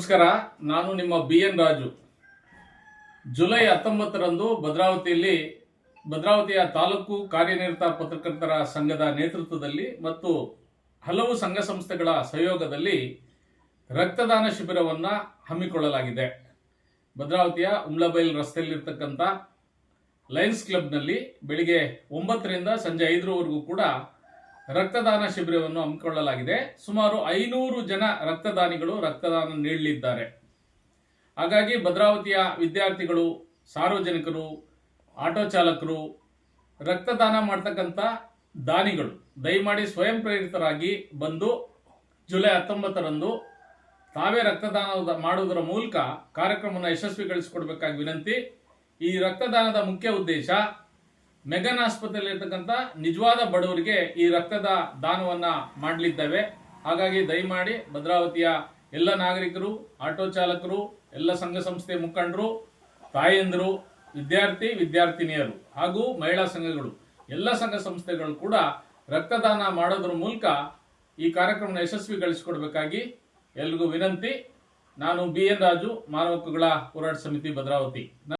ನಮಸ್ಕಾರ. ನಾನು ನಿಮ್ಮ BN ರಾಜು. ಜುಲೈ 19ರಂದು ಭದ್ರಾವತಿಯ ತಾಲೂಕು ಕಾರ್ಯನಿರತ ಪತ್ರಕರ್ತರ ಸಂಘದ ನೇತೃತ್ವದಲ್ಲಿ ಮತ್ತು ಹಲವು ಸಂಘ ಸಂಸ್ಥೆಗಳ ಸಹಯೋಗದಲ್ಲಿ ರಕ್ತದಾನ ಶಿಬಿರವನ್ನು ಹಮ್ಮಿಕೊಳ್ಳಲಾಗಿದೆ. ಭದ್ರಾವತಿಯ ಉಮ್ಲಬೈಲ್ ರಸ್ತೆಯಲ್ಲಿರ್ತಕ್ಕಂಥ ಲಯನ್ಸ್ ಕ್ಲಬ್ನಲ್ಲಿ ಬೆಳಿಗ್ಗೆ 9ರಿಂದ ಸಂಜೆ 5ರವರೆಗೂ ಕೂಡ ರಕ್ತದಾನ ಶಿಬಿರವನ್ನು ಹಮ್ಮಿಕೊಳ್ಳಲಾಗಿದೆ. ಸುಮಾರು 500 ಜನ ರಕ್ತದಾನಿಗಳು ರಕ್ತದಾನ ನೀಡಲಿದ್ದಾರೆ. ಹಾಗಾಗಿ ಭದ್ರಾವತಿಯ ವಿದ್ಯಾರ್ಥಿಗಳು, ಸಾರ್ವಜನಿಕರು, ಆಟೋ ಚಾಲಕರು, ರಕ್ತದಾನ ಮಾಡ್ತಕ್ಕಂಥ ದಾನಿಗಳು ದಯಮಾಡಿ ಸ್ವಯಂ ಪ್ರೇರಿತರಾಗಿ ಬಂದು ಜುಲೈ 19ರಂದು ತಾವೇ ರಕ್ತದಾನ ಮಾಡುವುದರ ಮೂಲಕ ಕಾರ್ಯಕ್ರಮವನ್ನು ಯಶಸ್ವಿಗೊಳಿಸಿಕೊಡ್ಬೇಕಾಗಿ ವಿನಂತಿ. ಈ ರಕ್ತದಾನದ ಮುಖ್ಯ ಉದ್ದೇಶ ಮೆಗನ್ ಆಸ್ಪತ್ರೆಯಲ್ಲಿರ್ತಕ್ಕಂಥ ನಿಜವಾದ ಬಡವರಿಗೆ ಈ ರಕ್ತದ ದಾನವನ್ನ ಮಾಡಲಿದ್ದೇವೆ. ಹಾಗಾಗಿ ದಯಮಾಡಿ ಭದ್ರಾವತಿಯ ಎಲ್ಲ ನಾಗರಿಕರು, ಆಟೋ ಚಾಲಕರು, ಎಲ್ಲ ಸಂಘ ಸಂಸ್ಥೆ ಮುಖಂಡರು, ತಾಯಂದಿರು, ವಿದ್ಯಾರ್ಥಿನಿಯರು ಹಾಗೂ ಮಹಿಳಾ ಸಂಘಗಳು, ಎಲ್ಲ ಸಂಘ ಸಂಸ್ಥೆಗಳು ಕೂಡ ರಕ್ತದಾನ ಮಾಡೋದ್ರ ಮೂಲಕ ಈ ಕಾರ್ಯಕ್ರಮವನ್ನು ಯಶಸ್ವಿಗೊಳಿಸಿಕೊಡ್ಬೇಕಾಗಿ ಎಲ್ರಿಗೂ ವಿನಂತಿ. ನಾನು BN ರಾಜು, ಮಾನವ ಹಕ್ಕುಗಳ ಹೋರಾಟ ಸಮಿತಿ ಭದ್ರಾವತಿ.